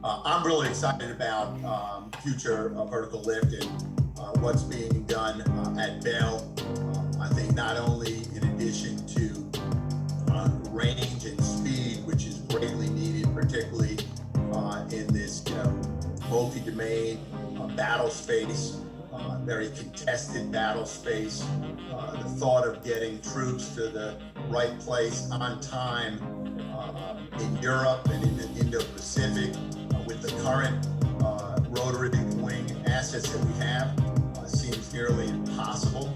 I'm really excited about future vertical lift and what's being done at Bell. I think not only in addition to range and speed, which is greatly needed, particularly in this multi-domain battle space, very contested battle space. The thought of getting troops to the right place on time in Europe and in the Indo-Pacific with the current rotary wing assets that we have seems nearly impossible.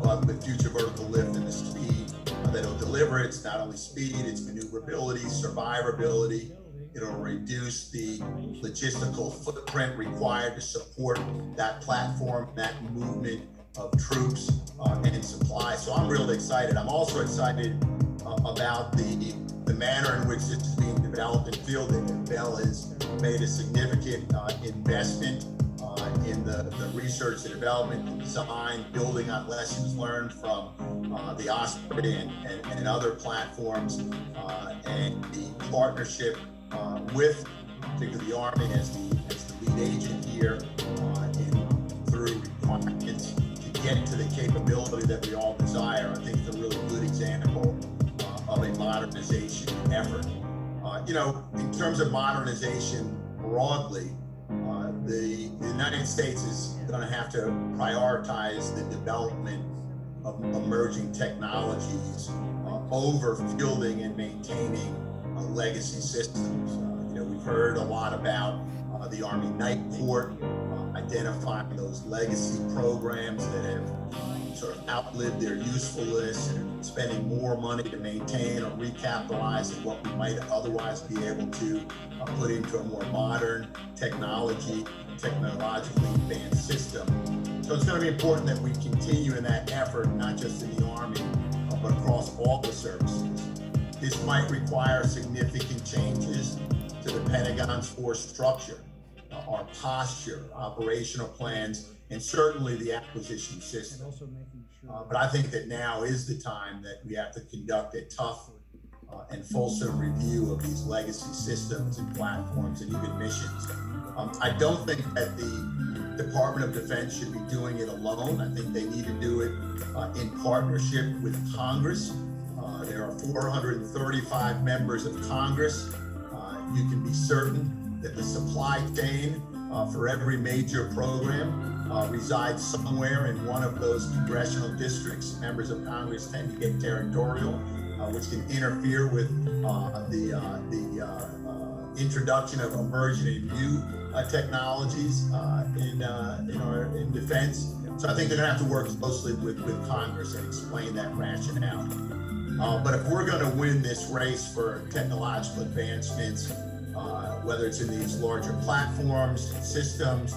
But with future vertical lift and the speed that it'll deliver, it's not only speed, it's maneuverability, survivability. It'll reduce the logistical footprint required to support that platform, that movement of troops and supply. So I'm really excited. I'm also excited about the manner in which this is being developed and fielded. And Bell has made a significant investment in the research and development and design, building on lessons learned from the Osprey and other platforms, and the partnership with particularly the Army as the lead agent here through requirements to get to the capability that we all desire. I think it's a really good example of a modernization effort. In terms of modernization broadly, the United States is going to have to prioritize the development of emerging technologies over fielding and maintaining legacy systems. We've heard a lot about the Army Night Court, identifying those legacy programs that have sort of outlived their usefulness and spending more money to maintain or recapitalize than what we might otherwise be able to put into a more modern technologically advanced system. So it's going to be important that we continue in that effort, not just in the Army, but across all the services. This might require significant changes to the Pentagon's force structure, our posture, operational plans, and certainly the acquisition system. But I think that now is the time that we have to conduct a tough and fulsome review of these legacy systems and platforms and even missions. I don't think that the Department of Defense should be doing it alone. I think they need to do it in partnership with Congress. There are 435 members of Congress. You can be certain that the supply chain for every major program resides somewhere in one of those congressional districts. Members of Congress tend to get territorial, which can interfere with the introduction of emerging and new technologies in defense. So I think they're going to have to work closely with Congress and explain that rationale. But if we're going to win this race for technological advancements, whether it's in these larger platforms, systems,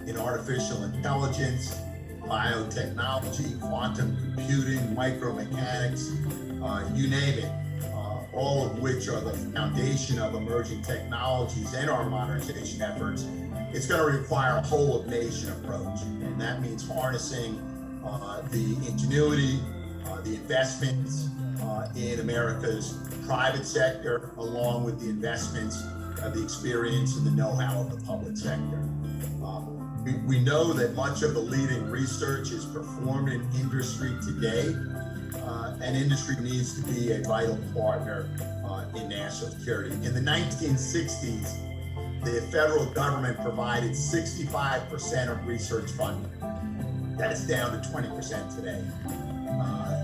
in artificial intelligence, biotechnology, quantum computing, micromechanics, you name it, all of which are the foundation of emerging technologies and our modernization efforts, it's going to require a whole of nation approach. And that means harnessing the ingenuity, the investments in America's private sector, along with the investments, the experience and the know-how of the public sector. We know that much of the leading research is performed in industry today, and industry needs to be a vital partner in national security. In the 1960s, the federal government provided 65% of research funding. That's down to 20% today.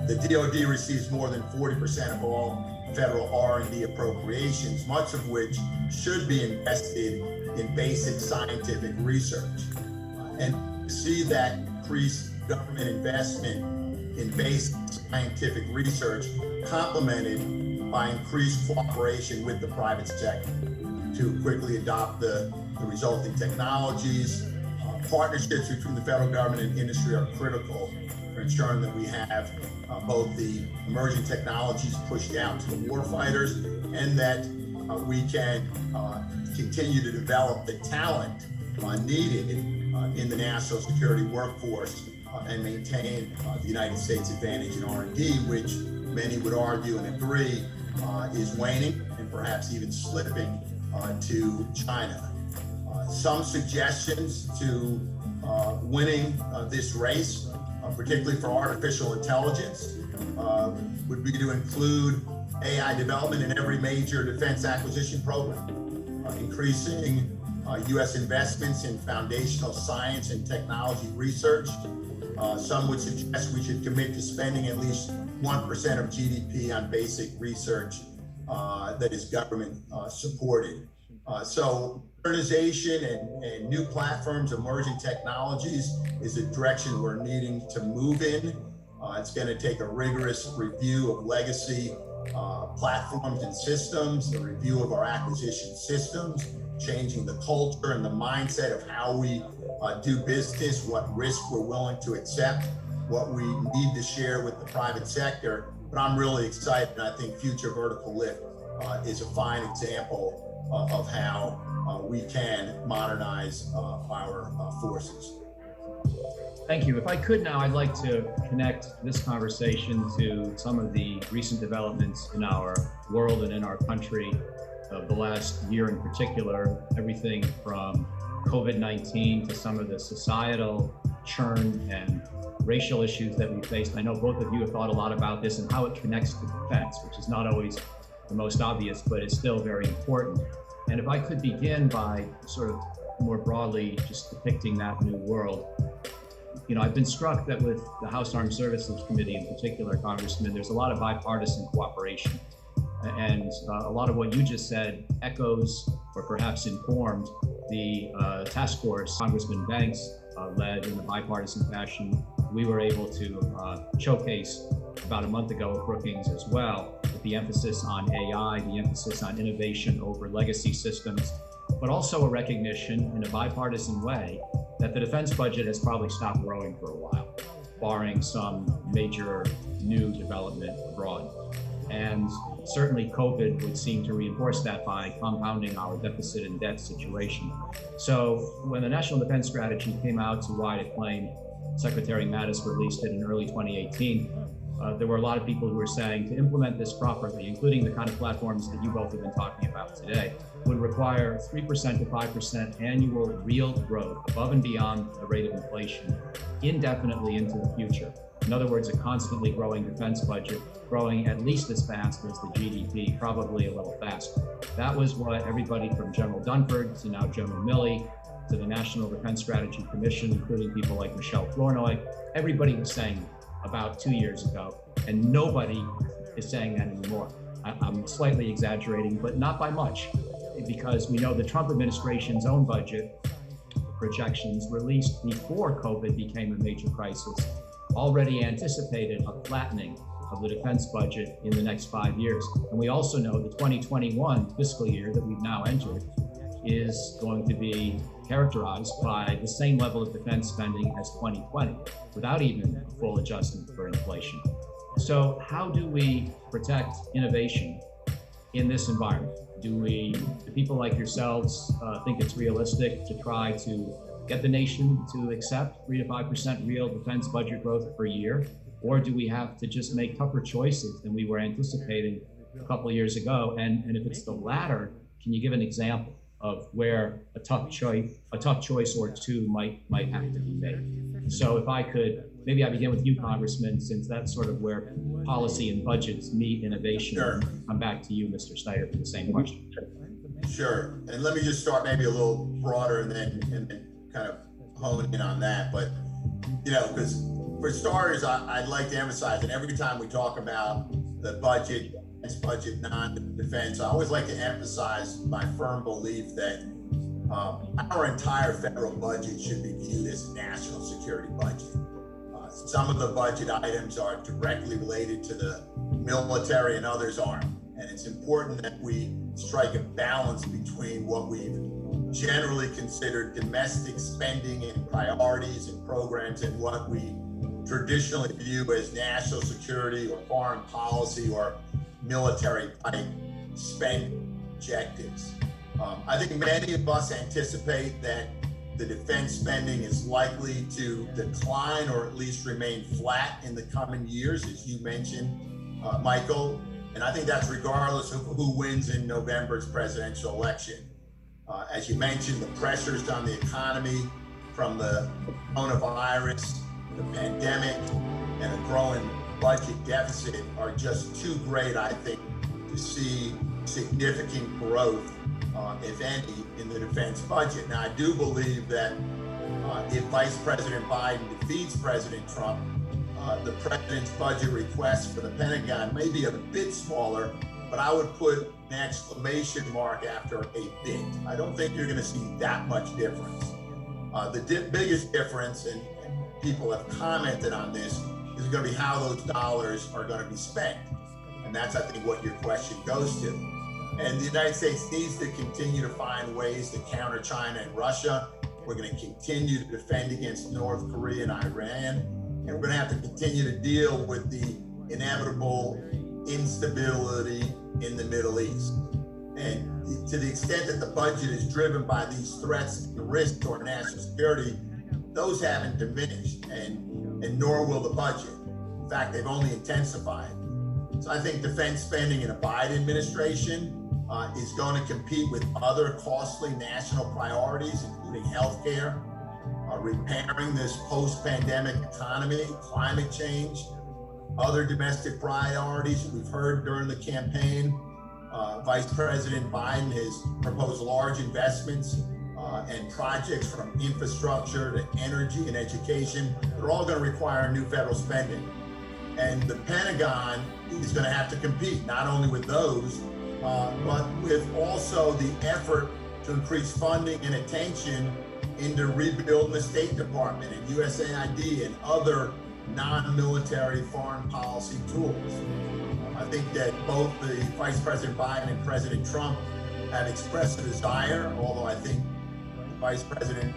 The DoD receives more than 40% of all federal R&D appropriations, much of which should be invested in basic scientific research. And to see that increased government investment in basic scientific research complemented by increased cooperation with the private sector to quickly adopt the resulting technologies. Partnerships between the federal government and industry are critical for ensuring that we have both the emerging technologies pushed out to the warfighters and that we can continue to develop the talent needed in the national security workforce and maintain the United States advantage in R&D, which many would argue and agree is waning and perhaps even slipping to China. Some suggestions to winning this race, particularly for artificial intelligence, would be to include AI development in every major defense acquisition program, increasing U.S. investments in foundational science and technology research. Some would suggest we should commit to spending at least 1% of GDP on basic research that is government supported. So modernization and new platforms, emerging technologies is a direction we're needing to move in. It's going to take a rigorous review of legacy platforms and systems, a review of our acquisition systems, changing the culture and the mindset of how we do business, what risk we're willing to accept, what we need to share with the private sector. But I'm really excited, and I think Future Vertical Lift is a fine example of how we can modernize our forces. Thank you. If I could now, I'd like to connect this conversation to some of the recent developments in our world and in our country of the last year in particular, everything from COVID-19 to some of the societal churn and racial issues that we faced. I know both of you have thought a lot about this and how it connects to defense, which is not always the most obvious, but is still very important. And if I could begin by sort of more broadly just depicting that new world. You know, I've been struck that with the House Armed Services Committee in particular, Congressman, there's a lot of bipartisan cooperation. And a lot of what you just said echoes or perhaps informed the task force Congressman Banks led in a bipartisan fashion. We were able to showcase about a month ago at Brookings as well, with the emphasis on AI, the emphasis on innovation over legacy systems, but also a recognition in a bipartisan way that the defense budget has probably stopped growing for a while, barring some major new development abroad. And certainly COVID would seem to reinforce that by compounding our deficit and debt situation. So when the National Defense Strategy came out to wide acclaim, Secretary Mattis released it in early 2018, there were a lot of people who were saying to implement this properly, including the kind of platforms that you both have been talking about today, would require 3% to 5% annual real growth above and beyond the rate of inflation indefinitely into the future. In other words, a constantly growing defense budget, growing at least as fast as the GDP, probably a little faster. That was what everybody from General Dunford to now General Milley to the National Defense Strategy Commission, including people like Michelle Flournoy, everybody was saying about 2 years ago, and nobody is saying that anymore. I'm slightly exaggerating, but not by much, because we know the Trump administration's own budget projections released before COVID became a major crisis already anticipated a flattening of the defense budget in the next 5 years. And we also know the 2021 fiscal year that we've now entered is going to be characterized by the same level of defense spending as 2020, without even a full adjustment for inflation. So how do we protect innovation in this environment? Do people like yourselves think it's realistic to try to get the nation to accept 3 to 5% real defense budget growth per year? Or do we have to just make tougher choices than we were anticipating a couple of years ago? And if it's the latter, can you give an example of where a tough choice or two might have to be made? So if I could, maybe I begin with you, Congressman, since that's sort of where policy and budgets meet innovation. Sure. Come back to you, Mr. Snyder, for the same question. Sure. And let me just start maybe a little broader and then kind of hone in on that. But, you know, because for starters, I'd like to emphasize that every time we talk about the budget, non-defense, I always like to emphasize my firm belief that our entire federal budget should be viewed as a national security budget. Some of the budget items are directly related to the military and others aren't. And it's important that we strike a balance between what we've generally considered domestic spending and priorities and programs and what we traditionally view as national security or foreign policy or military type spending objectives. I think many of us anticipate that the defense spending is likely to decline or at least remain flat in the coming years, as you mentioned, Michael. And I think that's regardless of who wins in November's presidential election. As you mentioned, the pressures on the economy from the coronavirus, the pandemic, and a growing budget deficit are just too great, I think, to see significant growth, if any, in the defense budget. Now, I do believe that if Vice President Biden defeats President Trump, the president's budget request for the Pentagon may be a bit smaller, but I would put an exclamation mark after a bit. I don't think you're going to see that much difference. The biggest difference, and people have commented on this, is going to be how those dollars are going to be spent. And that's, I think, what your question goes to. And the United States needs to continue to find ways to counter China and Russia. We're going to continue to defend against North Korea and Iran. And we're going to have to continue to deal with the inevitable instability in the Middle East. And to the extent that the budget is driven by these threats and risks to our national security, those haven't diminished, and nor will the budget. In fact, they've only intensified. So I think defense spending in a Biden administration is going to compete with other costly national priorities, including healthcare, repairing this post-pandemic economy, climate change, other domestic priorities. We've heard during the campaign, Vice President Biden has proposed large investments and projects from infrastructure to energy and education. They're all going to require new federal spending. And the Pentagon is going to have to compete not only with those, but with also the effort to increase funding and attention into rebuilding the State Department and USAID and other non-military foreign policy tools. I think that both the Vice President Biden and President Trump have expressed a desire, although I think Vice President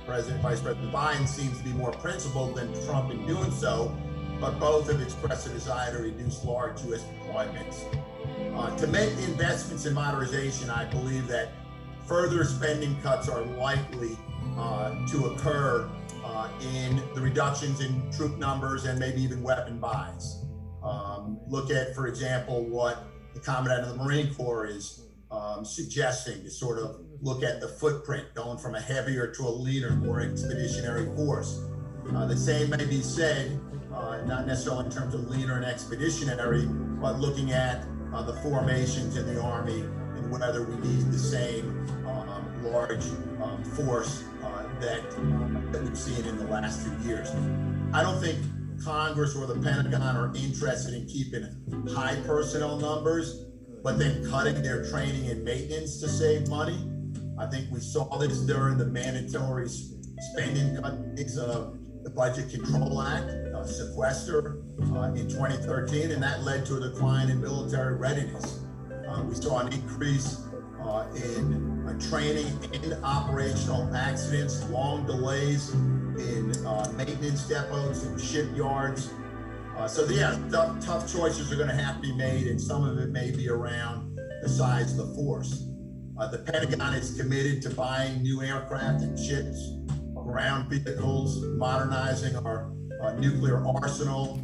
Biden seems to be more principled than Trump in doing so, but both have expressed a desire to reduce large U.S. deployments. To make the investments in modernization, I believe that further spending cuts are likely to occur in the reductions in troop numbers and maybe even weapon buys. Look at, for example, what the Commandant of the Marine Corps is suggesting, to sort of look at the footprint, going from a heavier to a leaner, more expeditionary force. The same may be said, not necessarily in terms of leaner and expeditionary, but looking at the formations in the Army and whether we need the same large force that we've seen in the last 2 years. I don't think Congress or the Pentagon are interested in keeping high personnel numbers, but then cutting their training and maintenance to save money. I think we saw this during the mandatory spending cuts of the Budget Control Act, sequester in 2013, and that led to a decline in military readiness. We saw an increase in training and operational accidents, long delays in maintenance depots and shipyards. So yeah, tough choices are going to have to be made, and some of it may be around the size of the force. The Pentagon is committed to buying new aircraft and ships, ground vehicles, modernizing our nuclear arsenal,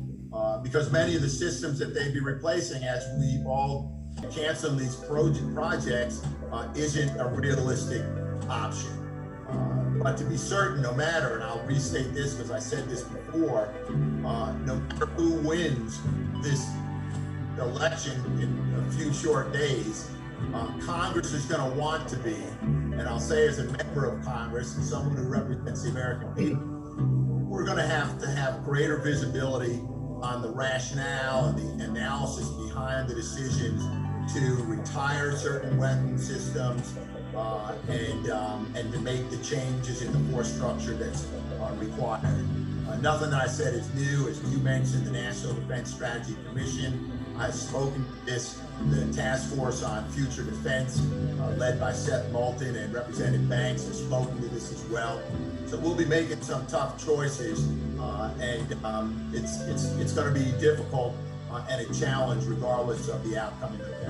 because many of the systems that they'd be replacing, as we all cancel these projects, isn't a realistic option. But to be certain, no matter, and I'll restate this because I said this before, no matter who wins this election in a few short days, Congress is going to want to be, and I'll say as a member of Congress and someone who represents the American people, we're going to have greater visibility on the rationale and the analysis behind the decisions to retire certain weapon systems and to make the changes in the force structure that's required. Nothing that I said is new. As you mentioned, the National Defense Strategy Commission, I've spoken to the task force on future defense, led by Seth Moulton and Representative Banks, has spoken to this as well. So we'll be making some tough choices, and it's going to be difficult and a challenge regardless of the outcome of the